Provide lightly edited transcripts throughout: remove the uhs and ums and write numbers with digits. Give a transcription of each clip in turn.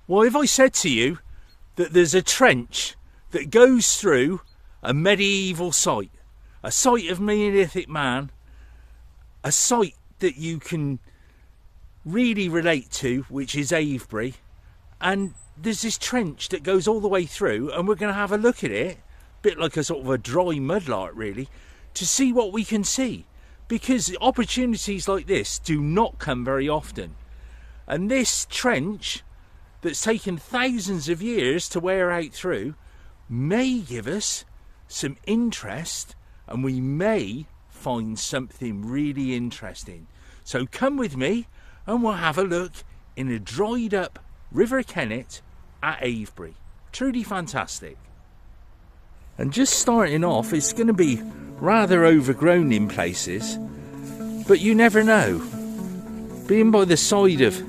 Well, if I said to you that there's a trench that goes through a medieval site, a site of Neolithic man, a site that you can really relate to, which is Avebury, and there's this trench that goes all the way through, and we're going to have a look at it, a bit like a sort of a dry mudlark really, to see what we can see, because opportunities like this do not come very often. And this trench that's taken thousands of years to wear out through may give us some interest, and we may find something really interesting. So come with me and we'll have a look in a dried up River Kennet at Avebury. Truly fantastic. And just starting off, it's going to be rather overgrown in places, but you never know. Being by the side of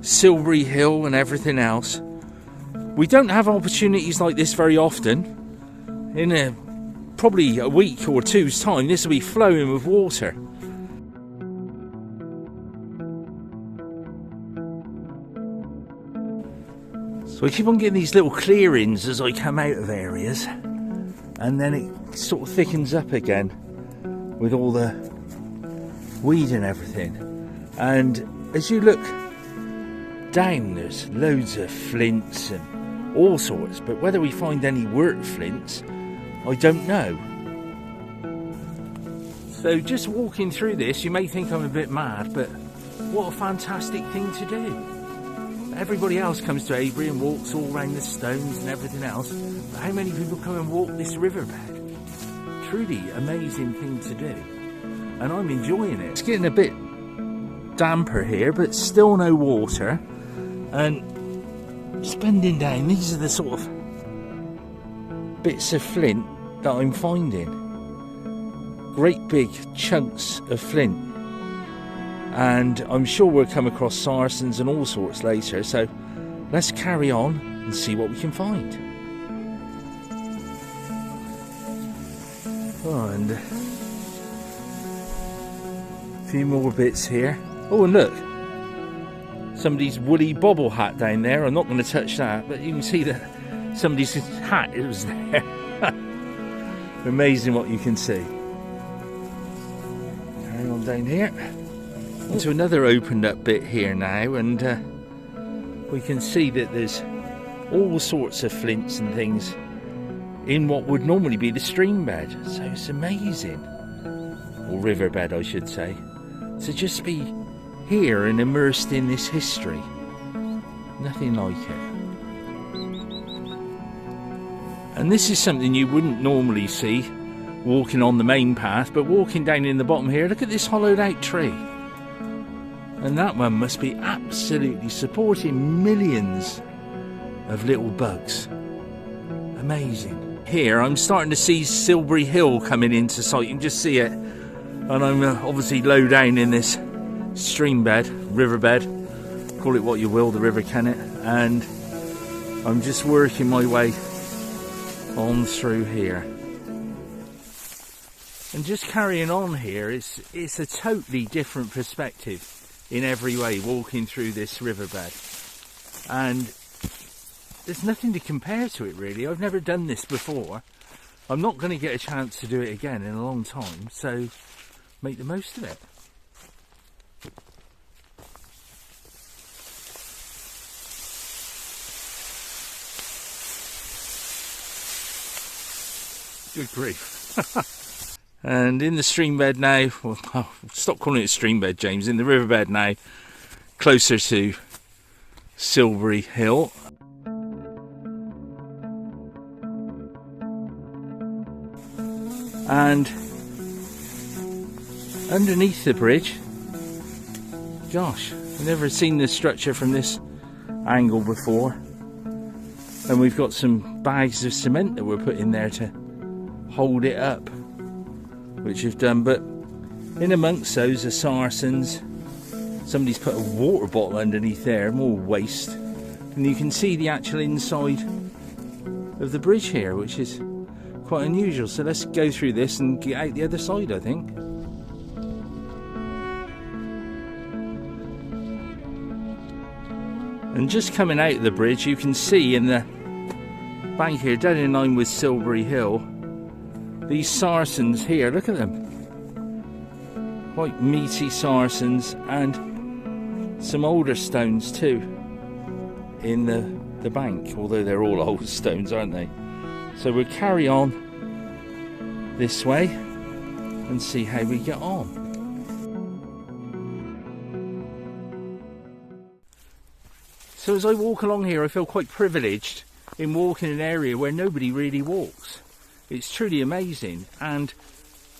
Silbury Hill and everything else, we don't have opportunities like this very often. In probably a week or two's time, this will be flowing with water. So I keep on getting these little clearings as I come out of areas, and then it sort of thickens up again with all the weed and everything. And as you look down, there's loads of flints and all sorts, but whether we find any wort flints, I don't know. So just walking through this, you may think I'm a bit mad, but what a fantastic thing to do. Everybody else comes to Avebury and walks all around the stones and everything else, but how many people come and walk this riverbed? Truly amazing thing to do, and I'm enjoying it. It's getting a bit damper here, but still no water. And just bending down, these are the sort of bits of flint that I'm finding. Great big chunks of flint. And I'm sure we'll come across saracens and all sorts later, so let's carry on and see what we can find. Oh, and a few more bits here. Oh, and look, somebody's woolly bobble hat down there. I'm not going to touch that, but you can see that somebody's hat was there. Amazing what you can see. Carry on down here into another opened up bit here now, and we can see that there's all sorts of flints and things in what would normally be the stream bed. So it's amazing, or riverbed I should say, to just be here and immersed in this history. Nothing like it. And this is something you wouldn't normally see walking on the main path, but walking down in the bottom here, look at this hollowed out tree. And that one must be absolutely supporting millions of little bugs. Amazing. Here I'm starting to see Silbury Hill coming into sight. You can just see it. And I'm obviously low down in this stream bed, riverbed, call it what you will, the River Kennet. And I'm just working my way on through here. And just carrying on here, it's a totally different perspective in every way, walking through this riverbed, and there's nothing to compare to it really. I've never done this before. I'm not going to get a chance to do it again in a long time, so make the most of it. Good grief. And in the stream bed now, well, stop calling it stream bed, James, in the riverbed now, closer to Silbury Hill. And underneath the bridge, gosh, I've never seen this structure from this angle before. And we've got some bags of cement that we're putting there to hold it up, which you've done, but in amongst those are saracens. Somebody's put a water bottle underneath there, more waste, and you can see the actual inside of the bridge here, which is quite unusual. So let's go through this and get out the other side, I think. And just coming out of the bridge, you can see in the bank here, dead in line with Silbury Hill, these sarsens here. Look at them. Quite meaty sarsens, and some older stones too in the bank, although they're all old stones, aren't they? So we'll carry on this way and see how we get on. So as I walk along here, I feel quite privileged in walking an area where nobody really walks. It's truly amazing, and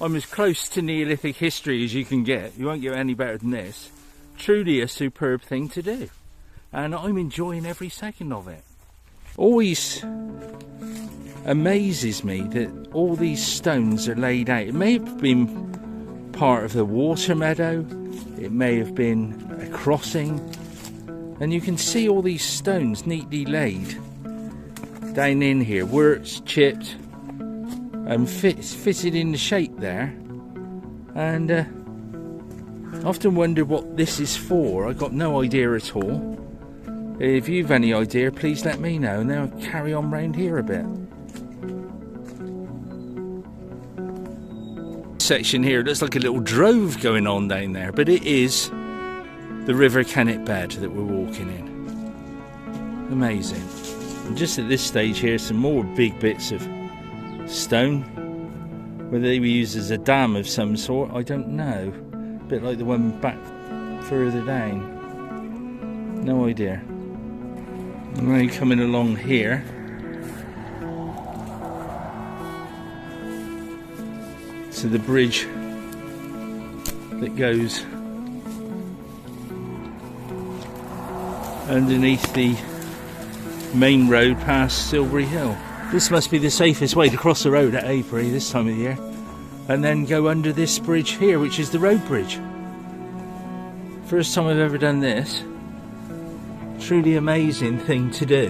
I'm as close to Neolithic history as you can get. You won't get any better than this. Truly a superb thing to do, and I'm enjoying every second of it. Always amazes me that all these stones are laid out. It may have been part of the water meadow, it may have been a crossing, and you can see all these stones neatly laid down in here, worts chipped and fitted in the shape there. And I often wonder what this is for. I've got no idea at all. If you've any idea, please let me know, and then I'll carry on round here a bit. Section here looks like a little drove going on down there, but it is the River Kennet bed that we're walking in. Amazing. And just at this stage here, some more big bits of stone. Whether they were used as a dam of some sort, I don't know. A bit like the one back further down. No idea. And now coming along here, to the bridge that goes underneath the main road past Silbury Hill. This must be the safest way to cross the road at Avebury this time of the year, and then go under this bridge here, which is the road bridge. First time I've ever done this. Truly amazing thing to do.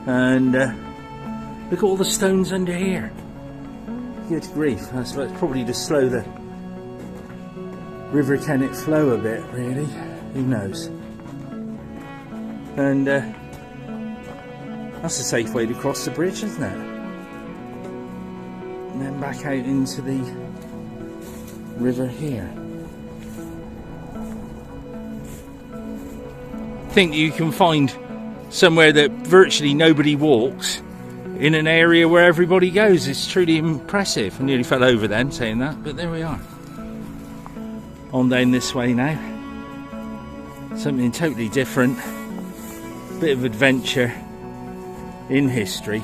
And look at all the stones under here. Good grief, that's probably to slow the River Kennet flow a bit, really. Who knows? And that's a safe way to cross the bridge, isn't it? And then back out into the river here. I think you can find somewhere that virtually nobody walks in an area where everybody goes. It's truly impressive. I nearly fell over then saying that, but there we are. On down this way now. Something totally different. Bit of adventure in history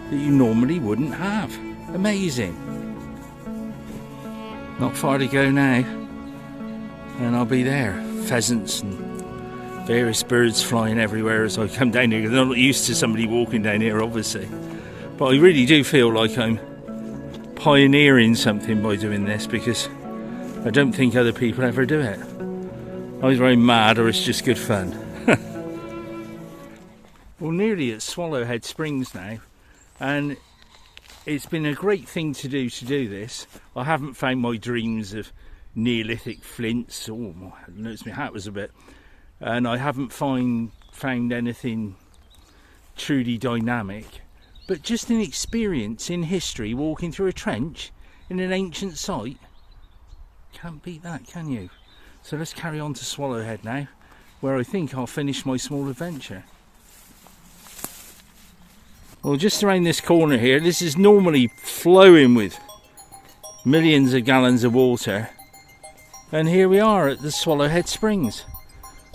that you normally wouldn't have. Amazing. Not far to go now, and I'll be there. Pheasants and various birds flying everywhere as I come down here, because I'm not used to somebody walking down here, obviously. But I really do feel like I'm pioneering something by doing this, because I don't think other people ever do it. Either I'm mad or it's just good fun. Well, nearly at Swallowhead Springs now, and it's been a great thing to do this. I haven't found my dreams of Neolithic flints. Oh, I noticed my hat was a bit. And I haven't found anything truly dynamic. But just an experience in history, walking through a trench in an ancient site. Can't beat that, can you? So let's carry on to Swallowhead now, where I think I'll finish my small adventure. Well, just around this corner here, this is normally flowing with millions of gallons of water. And here we are at the Swallowhead Springs,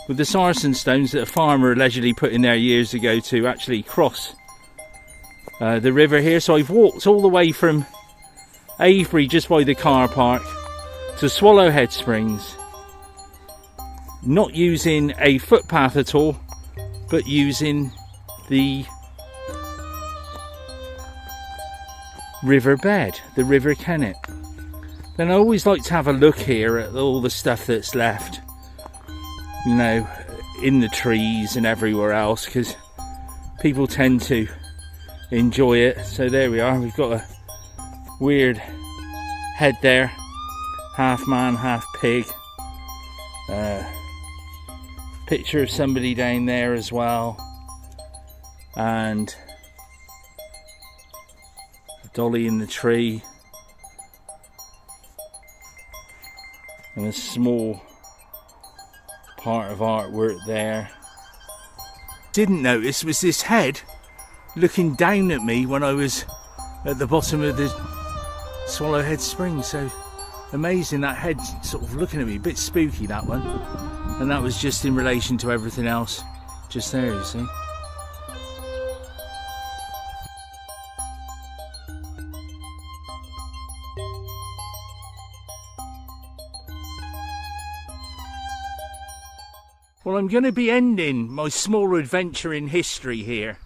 with the sarsen stones that a farmer allegedly put in there years ago to actually cross the river here. So I've walked all the way from Avebury, just by the car park, to Swallowhead Springs, not using a footpath at all, but using the riverbed, the River Kennet. Then I always like to have a look here at all the stuff that's left, you know, in the trees and everywhere else, because people tend to enjoy it. So there we are, we've got a weird head there, half man, half pig, Picture of somebody down there as well, and a dolly in the tree, and a small part of artwork there. Didn't notice was this head looking down at me when I was at the bottom of the Swallowhead Spring. So amazing, that head sort of looking at me, a bit spooky, that one. And that was just in relation to everything else just there, you see. Well, I'm going to be ending my small adventure in history here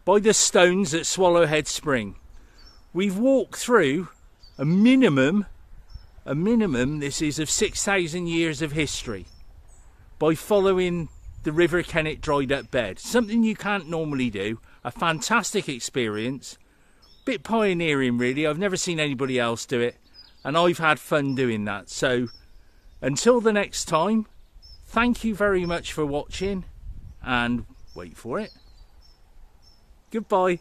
by the stones at Swallowhead Spring. We've walked through a minimum, this is of 6,000 years of history by following the River Kennet dried up bed. Something you can't normally do. A fantastic experience. Bit pioneering really. I've never seen anybody else do it, and I've had fun doing that. So until the next time, thank you very much for watching, and wait for it. Goodbye.